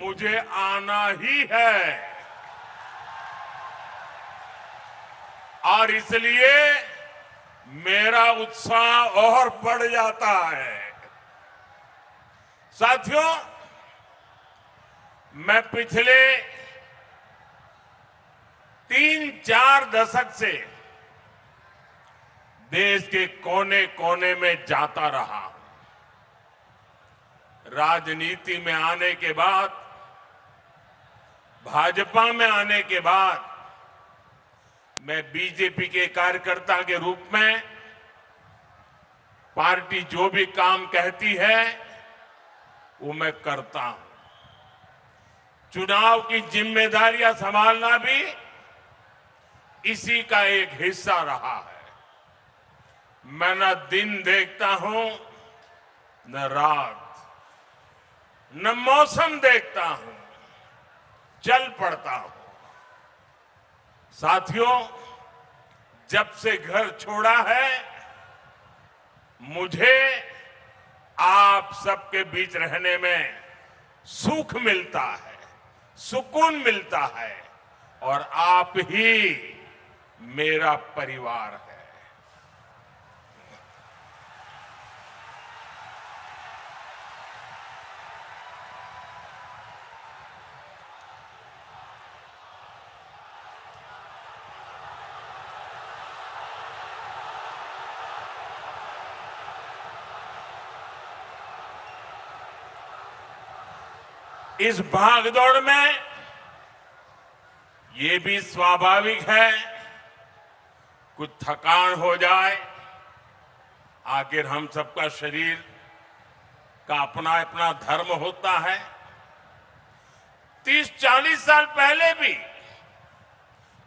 मुझे आना ही है और इसलिए मेरा उत्साह और बढ़ जाता है। साथियों, मैं पिछले 3-4 दशक से देश के कोने कोने में जाता रहा। राजनीति में आने के बाद, भाजपा में आने के बाद मैं बीजेपी के कार्यकर्ता के रूप में पार्टी जो भी काम कहती है वो मैं करता हूं। चुनाव की जिम्मेदारियां संभालना भी इसी का एक हिस्सा रहा है। मैं न दिन देखता हूं न रात, न मौसम देखता हूं, चल पड़ता हूं। साथियों, जब से घर छोड़ा है मुझे आप सबके बीच रहने में सुख मिलता है, सुकून मिलता है और आप ही मेरा परिवार है। इस भागदौड़ में ये भी स्वाभाविक है कुछ थकान हो जाए। आखिर हम सबका शरीर का अपना अपना धर्म होता है। 30-40 साल पहले भी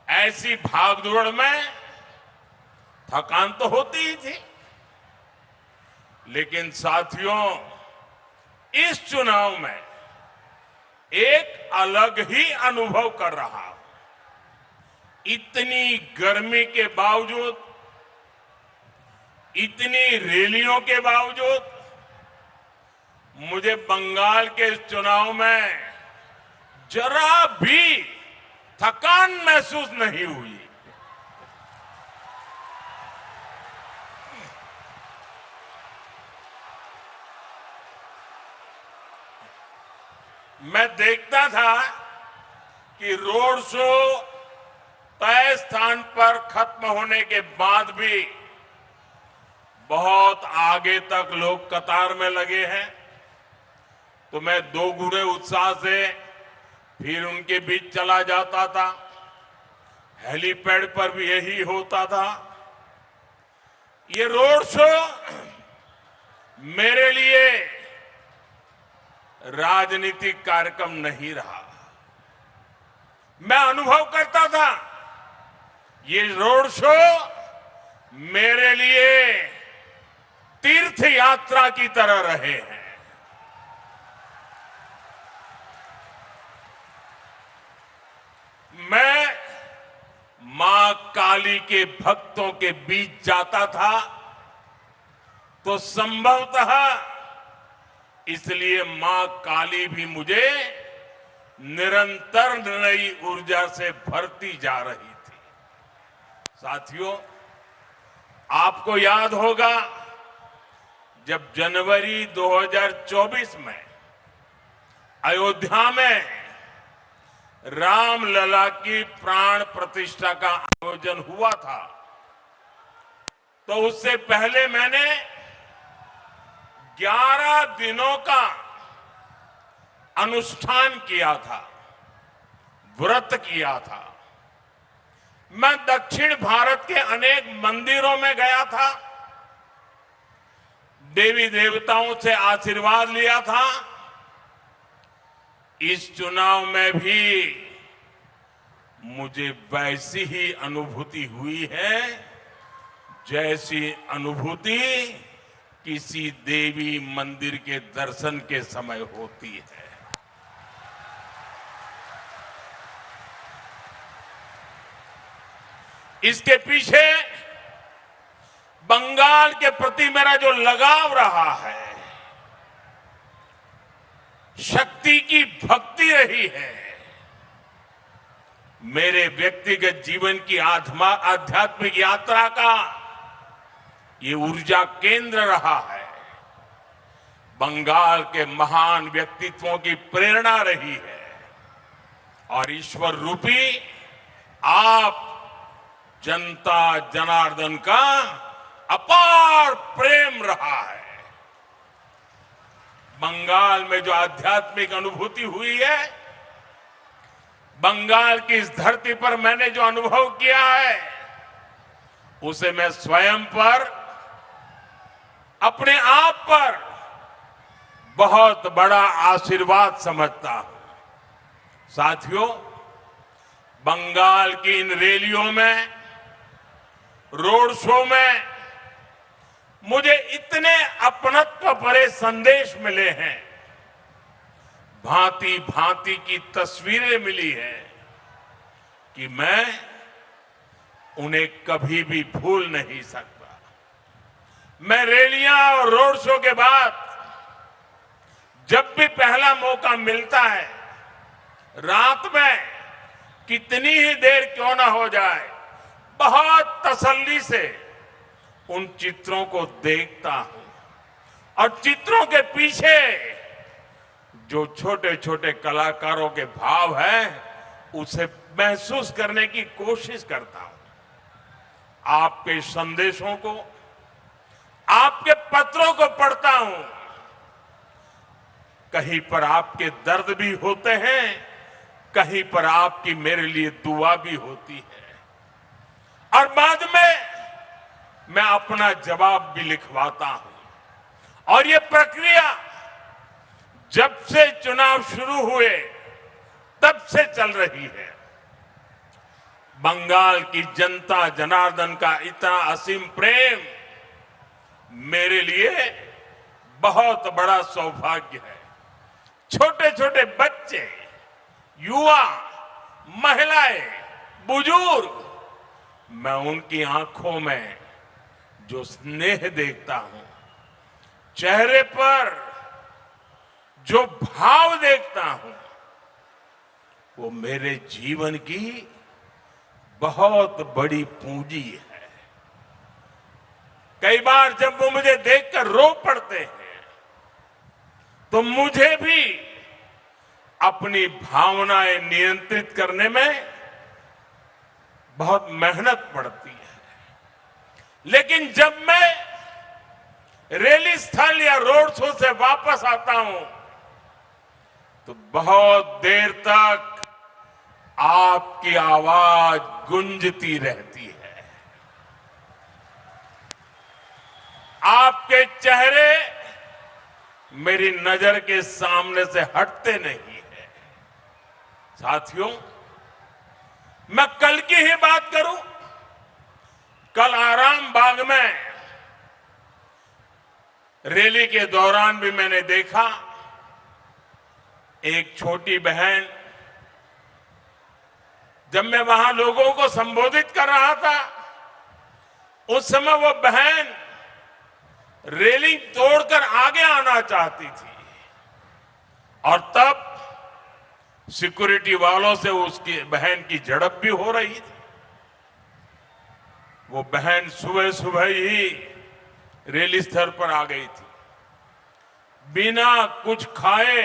ऐसी भागदौड़ में थकान तो होती ही थी, लेकिन साथियों, इस चुनाव में एक अलग ही अनुभव कर रहा हूं। इतनी गर्मी के बावजूद, इतनी रैलियों के बावजूद मुझे बंगाल के इस चुनाव में जरा भी थकान महसूस नहीं हुई। मैं देखता था कि रोड शो तय स्थान पर खत्म होने के बाद भी बहुत आगे तक लोग कतार में लगे हैं, तो मैं दोगुने उत्साह से फिर उनके बीच चला जाता था। हेलीपैड पर भी यही होता था। ये रोड शो मेरे लिए राजनीतिक कार्यक्रम नहीं रहा। मैं अनुभव करता था ये रोड शो मेरे लिए तीर्थ यात्रा की तरह रहे हैं। मैं मां काली के भक्तों के बीच जाता था तो संभवतः इसलिए मां काली भी मुझे निरंतर नई ऊर्जा से भरती जा रही थी। साथियों, आपको याद होगा जब जनवरी 2024 में अयोध्या में रामलला की प्राण प्रतिष्ठा का आयोजन हुआ था, तो उससे पहले मैंने 11 दिनों का अनुष्ठान किया था, व्रत किया था। मैं दक्षिण भारत के अनेक मंदिरों में गया था, देवी देवताओं से आशीर्वाद लिया था। इस चुनाव में भी मुझे वैसी ही अनुभूति हुई है जैसी अनुभूति किसी देवी मंदिर के दर्शन के समय होती है। इसके पीछे बंगाल के प्रति मेरा जो लगाव रहा है, शक्ति की भक्ति रही है। मेरे व्यक्तिगत जीवन की आध्यात्मिक यात्रा का ये ऊर्जा केंद्र रहा है। बंगाल के महान व्यक्तित्वों की प्रेरणा रही है और ईश्वर रूपी आप जनता जनार्दन का अपार प्रेम रहा है। बंगाल में जो आध्यात्मिक अनुभूति हुई है, बंगाल की इस धरती पर मैंने जो अनुभव किया है, उसे मैं स्वयं पर, अपने आप पर बहुत बड़ा आशीर्वाद समझता हूं। साथियों, बंगाल की इन रैलियों में, रोड शो में मुझे इतने अपनत्व भरे संदेश मिले हैं, भांति भांति की तस्वीरें मिली हैं कि मैं उन्हें कभी भी भूल नहीं सकता। मैं रैलियां और रोड शो के बाद जब भी पहला मौका मिलता है, रात में कितनी ही देर क्यों ना हो जाए, बहुत तसल्ली से उन चित्रों को देखता हूं और चित्रों के पीछे जो छोटे छोटे कलाकारों के भाव हैं, उसे महसूस करने की कोशिश करता हूं। आपके संदेशों को, आपके पत्रों को पढ़ता हूं। कहीं पर आपके दर्द भी होते हैं, कहीं पर आपकी मेरे लिए दुआ भी होती है और बाद में मैं अपना जवाब भी लिखवाता हूं। और ये प्रक्रिया जब से चुनाव शुरू हुए तब से चल रही है। बंगाल की जनता जनार्दन का इतना असीम प्रेम मेरे लिए बहुत बड़ा सौभाग्य है। छोटे छोटे बच्चे, युवा, महिलाएं, बुजुर्ग, मैं उनकी आंखों में जो स्नेह देखता हूं, चेहरे पर जो भाव देखता हूं, वो मेरे जीवन की बहुत बड़ी पूंजी है। कई बार जब वो मुझे देखकर रो पड़ते हैं, तो मुझे भी अपनी भावनाएं नियंत्रित करने में बहुत मेहनत पड़ती है। लेकिन जब मैं रैली स्थल या रोड शो से वापस आता हूं, तो बहुत देर तक आपकी आवाज गूंजती रहती है। आपके चेहरे मेरी नजर के सामने से हटते नहीं है। साथियों, मैं कल की ही बात करूं, कल आराम बाग में रैली के दौरान भी मैंने देखा एक छोटी बहन, जब मैं वहां लोगों को संबोधित कर रहा था, उस समय वो बहन रेलिंग तोड़कर आगे आना चाहती थी और तब सिक्योरिटी वालों से उसकी बहन की झड़प भी हो रही थी। वो बहन सुबह सुबह ही रैली स्थल पर आ गई थी। बिना कुछ खाए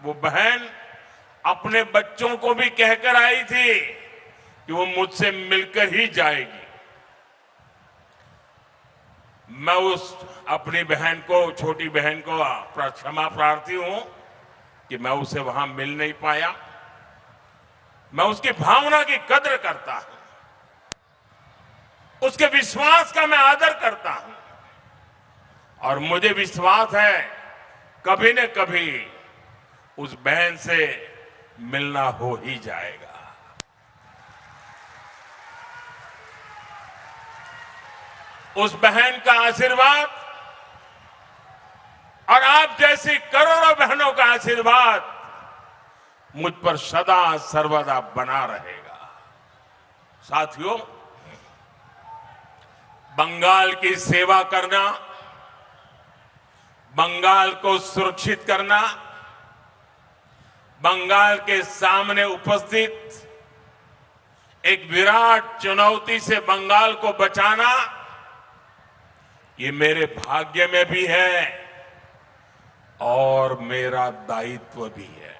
वो बहन अपने बच्चों को भी कहकर आई थी कि वो मुझसे मिलकर ही जाएगी। मैं उस अपनी बहन को, छोटी बहन को क्षमा प्रार्थी हूं कि मैं उसे वहां मिल नहीं पाया। मैं उसकी भावना की कद्र करता हूं, उसके विश्वास का मैं आदर करता हूं और मुझे विश्वास है कभी न कभी उस बहन से मिलना हो ही जाएगा। उस बहन का आशीर्वाद और आप जैसी करोड़ों बहनों का आशीर्वाद मुझ पर सदा सर्वदा बना रहेगा। साथियों, बंगाल की सेवा करना, बंगाल को सुरक्षित करना, बंगाल के सामने उपस्थित एक विराट चुनौती से बंगाल को बचाना, ये मेरे भाग्य में भी है और मेरा दायित्व भी है।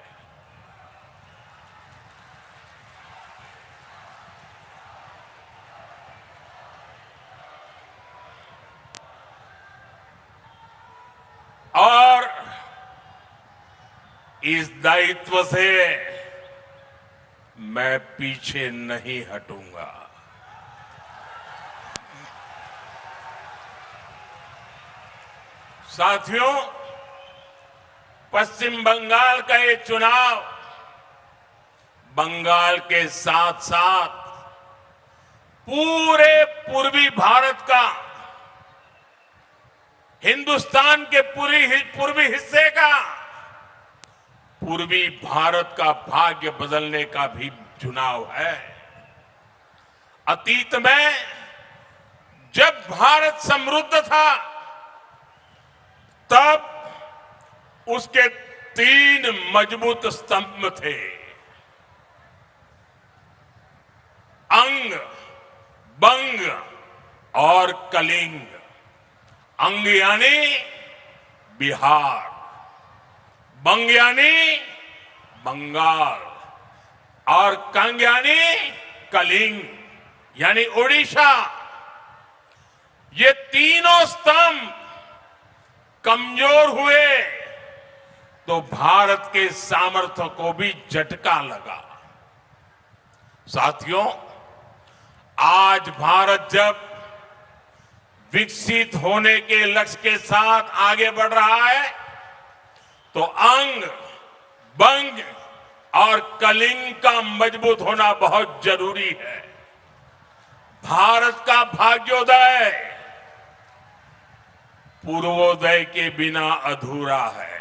और इस दायित्व से मैं पीछे नहीं हटूंगा। साथियों, पश्चिम बंगाल का ये चुनाव बंगाल के साथ साथ पूरे पूर्वी भारत का, हिंदुस्तान के पूर्वी हिस्से का, पूर्वी भारत का भाग्य बदलने का भी चुनाव है। अतीत में जब भारत समृद्ध था तब उसके 3 मजबूत स्तंभ थे, अंग, बंग और कलिंग। अंग यानी बिहार, बंग यानी बंगाल और कंग यानी कलिंग यानी ओडिशा। ये तीनों स्तंभ कमजोर हुए तो भारत के सामर्थ्य को भी झटका लगा। साथियों, आज भारत जब विकसित होने के लक्ष्य के साथ आगे बढ़ रहा है तो अंग, बंग और कलिंग का मजबूत होना बहुत जरूरी है। भारत का भाग्योदय पूर्वोदय के बिना अधूरा है।